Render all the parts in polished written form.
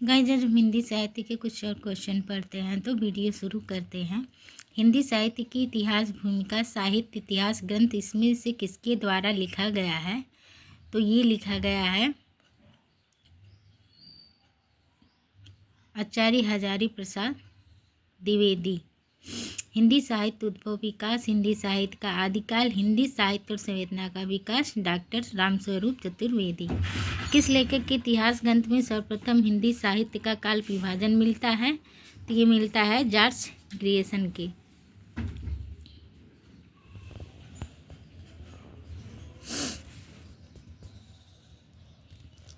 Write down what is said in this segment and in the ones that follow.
Guys, जब हिंदी साहित्य के कुछ और क्वेश्चन पढ़ते हैं तो वीडियो शुरू करते हैं। हिंदी साहित्य की इतिहास भूमिका साहित्य इतिहास ग्रंथ इसमें से किसके द्वारा लिखा गया है? तो ये लिखा गया है आचार्य हजारी प्रसाद द्विवेदी। हिंदी साहित्य उद्भव विकास हिंदी साहित्य का आदिकाल हिंदी साहित्य और संवेदना का विकास डॉक्टर रामस्वरूप चतुर्वेदी। किस लेखक के इतिहास ग्रंथ में सर्वप्रथम हिंदी साहित्य का काल विभाजन मिलता है? तो ये मिलता है जॉर्ज ग्रियर्सन के।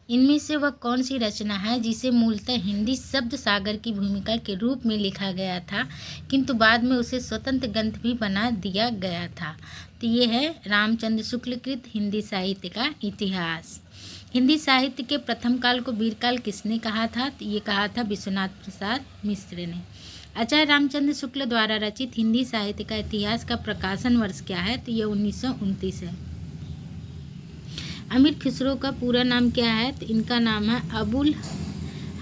इनमें से वह कौन सी रचना है जिसे मूलतः हिंदी शब्द सागर की भूमिका के रूप में लिखा गया था, किंतु बाद में उसे स्वतंत्र ग्रंथ भी बना दिया गया था? तो ये है रामचंद्र शुक्ल कृत हिंदी साहित्य का इतिहास। हिंदी साहित्य के प्रथम काल को वीरकाल किसने कहा था? तो ये कहा था विश्वनाथ प्रसाद मिश्र ने। आचार्य रामचंद्र शुक्ल द्वारा रचित हिंदी साहित्य का इतिहास का प्रकाशन वर्ष क्या है? तो ये 1929 है। अमीर खुसरो का पूरा नाम क्या है? तो इनका नाम है अबुल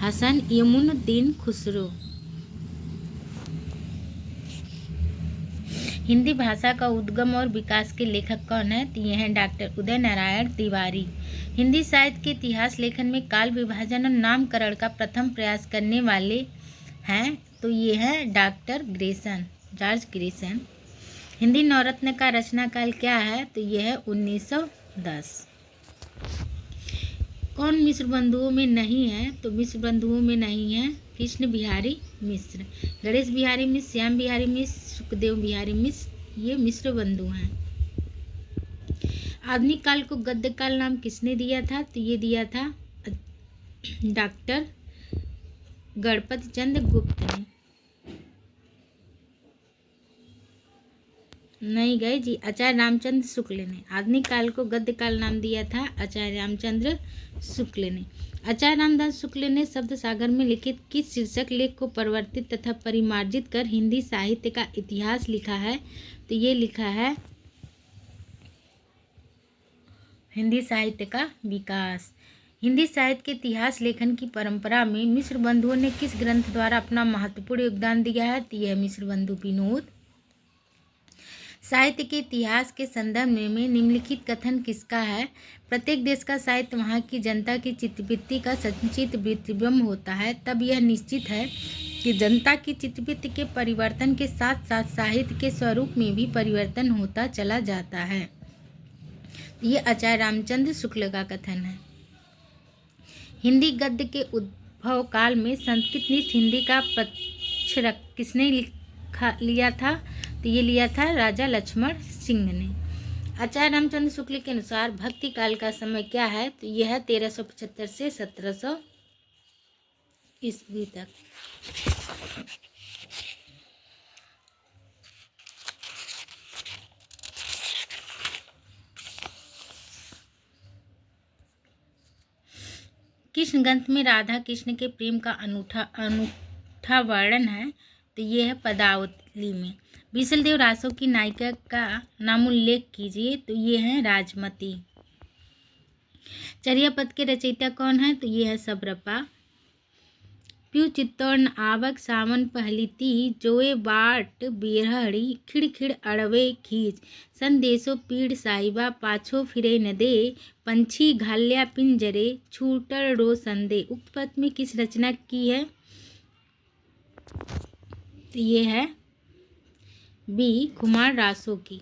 हसन यमुनुद्दीन खुसरो। हिंदी भाषा का उद्गम और विकास के लेखक कौन है? तो ये हैं डॉक्टर उदय नारायण तिवारी। हिंदी साहित्य के इतिहास लेखन में काल विभाजन और नामकरण का प्रथम प्रयास करने वाले हैं, तो ये है doctor Grierson, George Grierson. Hindi Navratna का रचनाकाल क्या है? तो ये है 1910। कौन मिश्र बंधुओं में नहीं है? तो मिश्र बंधुओं में नहीं है कृष्ण बिहारी मिश्र, गणेश बिहारी मिश्र, श्याम बिहारी मिश्र, सुखदेव बिहारी मिश्र, ये मिश्र बंधु हैं। आधुनिक काल को गद्य काल नाम किसने दिया था? तो ये दिया था डॉक्टर गणपति चंद्र गुप्त ने। नहीं गए जी, आचार्य रामचंद्र शुक्ल ने। आधुनिक काल को गद्य काल नाम दिया था आचार्य रामचंद्र शुक्ल ने। आचार्य रामदास शुक्ल ने शब्द सागर में लिखित किस शीर्षक लेख को परिवर्तित तथा परिमार्जित कर हिंदी साहित्य का इतिहास लिखा है? तो ये लिखा है हिंदी साहित्य का विकास। हिंदी साहित्य के इतिहास लेखन की परंपरा में मिश्र बंधुओं ने किस ग्रंथ द्वारा अपना महत्वपूर्ण योगदान दिया है? तो यह मिश्र बंधु विनोद। साहित्य के इतिहास के संदर्भ में निम्नलिखित कथन किसका है? प्रत्येक देश का साहित्य वहाँ की जनता की चित्तवृत्ति का संचित प्रतिबिंब होता है। तब यह निश्चित है कि जनता की चित्तवृत्ति के परिवर्तन के साथ साथ साहित्य के स्वरूप में भी परिवर्तन होता चला जाता है। ये आचार्य रामचंद्र शुक्ल का कथन है। हिंदी गद्य के उद्भव काल में संस्कृत हिंदी का प्रक्षरक किसने लिया था? तो ये लिया था राजा लक्ष्मण सिंह ने। आचार्य रामचंद्र शुक्ल के अनुसार भक्ति काल का समय क्या है? तो यह है 1375 से 1700 ईस्वी तक। कृष्ण ग्रंथ में राधा कृष्ण के प्रेम का अनूठा वर्णन है, तो ये है पदावली में। विशलदेव रासो की नायिका का नाम उल्लेख कीजिए, तो ये है राजमती। चर्यापद के रचयिता कौन है? तो ये है सबरपा। प्यू चित्तौड़ आवक सावन पहलीती जोए बाट बिरहड़ी खिड़खिड़ अड़वे खींच संदेशो पीड़ साहिबा पाछो फिरे न दे पंछी घाल्या पिंजरे छूटर रो संदे। उक्त पद में किस रचना की है? तो ये है बी कुमार रासो की।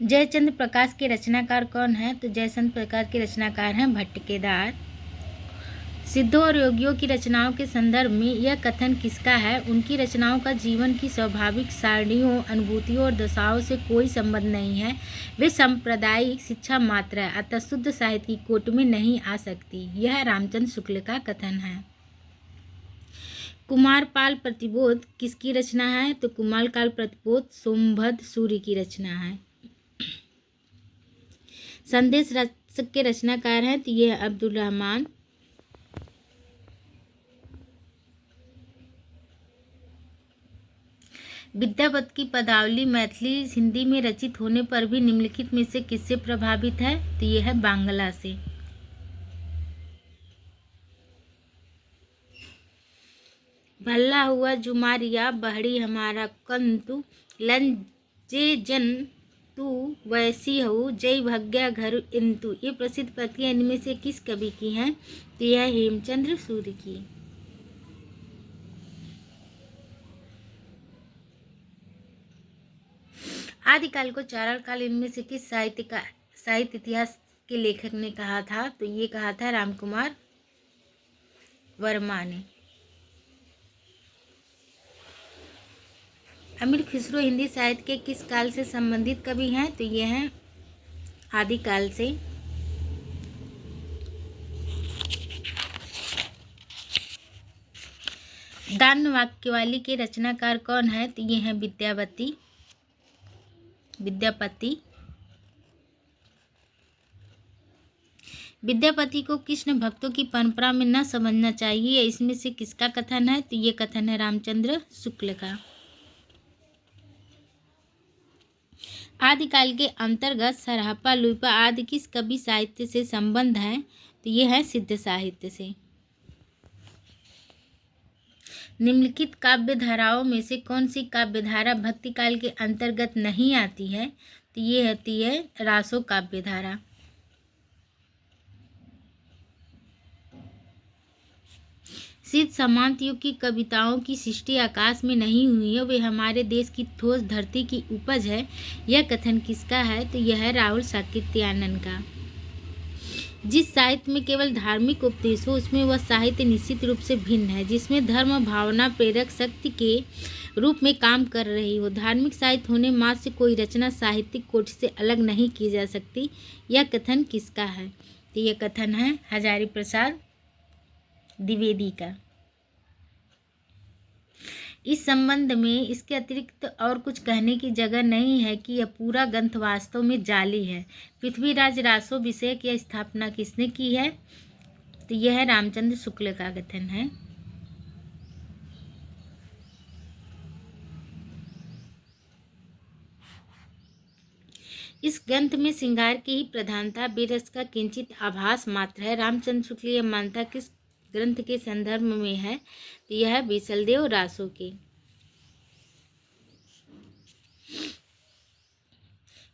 जयचंद्र प्रकाश के रचनाकार कौन है? तो जयचंद्र प्रकाश के रचनाकार हैं भट्टकेदार। सिद्धों और योगियों की रचनाओं के संदर्भ में यह कथन किसका है? उनकी रचनाओं का जीवन की स्वाभाविक सारणियों, अनुभूतियों और दशाओं से कोई संबंध नहीं है। वे सांप्रदायिक शिक्षा मात्र है, अतः शुद्ध साहित्य की कोटि में नहीं आ सकती। यह रामचंद्र शुक्ल का कथन है। कुमारपाल प्रतिबोध किसकी रचना है? तो कुमारपाल प्रतिबोध सोमभद्र सूर्य की रचना है। संदेश रचक के रचनाकार हैं, तो ये है अब्दुल रहमान। विद्यापति की पदावली मैथिली हिंदी में रचित होने पर भी निम्नलिखित में से किससे प्रभावित है? तो ये है बांग्ला से। भल्ला हुआ जुमारिया बहड़ी हमारा कंतु लंजे जन तू वैसी हो जय भग्या घर इंतु। ये प्रसिद्ध पंक्तियाँ इनमें से किस कवि की हैं? तो यह हेमचंद्र सूर्य की। आदिकाल को चारण काल इनमें से किस साहित्य इतिहास के लेखक ने कहा था? तो ये कहा था रामकुमार वर्मा ने। अमीर खुसरो हिंदी साहित्य के किस काल से संबंधित कवि हैं? तो ये हैं आदिकाल से। दान वाक्यवाली के रचनाकार कौन है? तो ये हैं विद्यापति। विद्यापति को कृष्ण भक्तों की परंपरा में न समझना चाहिए, इसमें से किसका कथन है? तो ये कथन है रामचंद्र शुक्ल का। आदिकाल के अंतर्गत सरापा लुइपा आदि किस कवि साहित्य से संबंध है? तो ये है सिद्ध साहित्य से। निम्नलिखित काव्य धाराओं में से कौन सी काव्य धारा भक्ति काल के अंतर्गत नहीं आती है? तो ये होती है रासो काव्य धारा। सिद्ध सामंत युग की कविताओं की सृष्टि आकाश में नहीं हुई है, वे हमारे देश की ठोस धरती की उपज है। यह कथन किसका है? तो यह है राहुल सातत्यायन का। जिस साहित्य में केवल धार्मिक उपदेश हो उसमें वह साहित्य निश्चित रूप से भिन्न है। जिसमें धर्म भावना प्रेरक शक्ति के रूप में काम कर रही हो। धार्मिक साहित्य होने मात्र से कोई रचना साहित्यिक कोटि से अलग नहीं की जा सकती। यह कथन किसका है? तो यह कथन है हजारी प्रसाद द्विवेदी का। इस संबंध में इसके अतिरिक्त और कुछ कहने की जगह नहीं है कि यह पूरा ग्रंथ वास्तव में जाली है। पृथ्वीराज रासो विषय की स्थापना किसने की है? तो यह है रामचंद्र शुक्ल का कथन है। इस ग्रंथ में श्रृंगार की ही प्रधानता, बीरस का किंचित आभास मात्र है। रामचंद्र शुक्ल यह मानता किस ग्रंथ के संदर्भ में है? तो यह है बीसलदेव रासो के।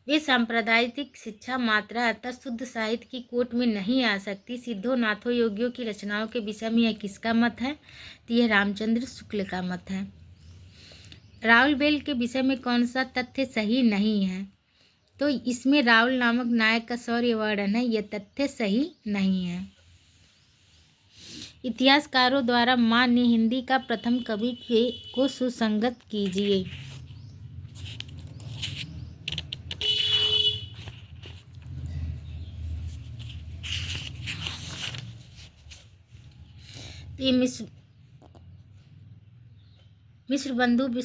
वे सांप्रदायिक शिक्षा मात्रा अतः शुद्ध साहित्य की कोट में नहीं आ सकती। सिद्धों नाथों योगियों की रचनाओं के विषय में यह किसका मत है? तो यह रामचंद्र शुक्ल का मत है। राहुल बेल के विषय में कौन सा तथ्य सही नहीं है? तो इसमें राहुल नामक नायक का शौर्य वर्णन है, यह तथ्य सही नहीं है। इतिहासकारों द्वारा मान्य हिंदी का प्रथम कवि को सुसंगत कीजिए। ये मिश्र बंधु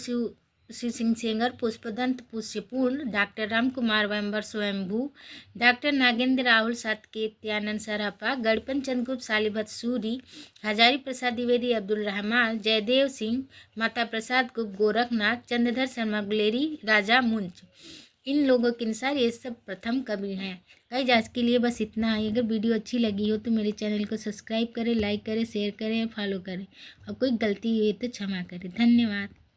श्री सिंह सेंगर, पुष्पदंत पुष्यपूर्ण, डॉक्टर रामकुमार वैम्बर स्वयंभू, डॉक्टर नागेंद्र राहुल सातत्यायन सरापा, गणपत चंद्र गुप्त शालिभद्र सूरी, हजारी प्रसाद द्विवेदी अब्दुल रहमान, जयदेव सिंह, माता प्रसाद गुप्त गोरखनाथ, चंद्रधर शर्मा गुलेरी, राजा मुंच। इन लोगों के अनुसार ये सब प्रथम कवि हैं। गाइस आज के लिए बस इतना है। अगर वीडियो अच्छी लगी हो तो मेरे चैनल को सब्सक्राइब करें, लाइक करें, शेयर करें, फॉलो करें और कोई गलती हुई तो क्षमा करें। धन्यवाद।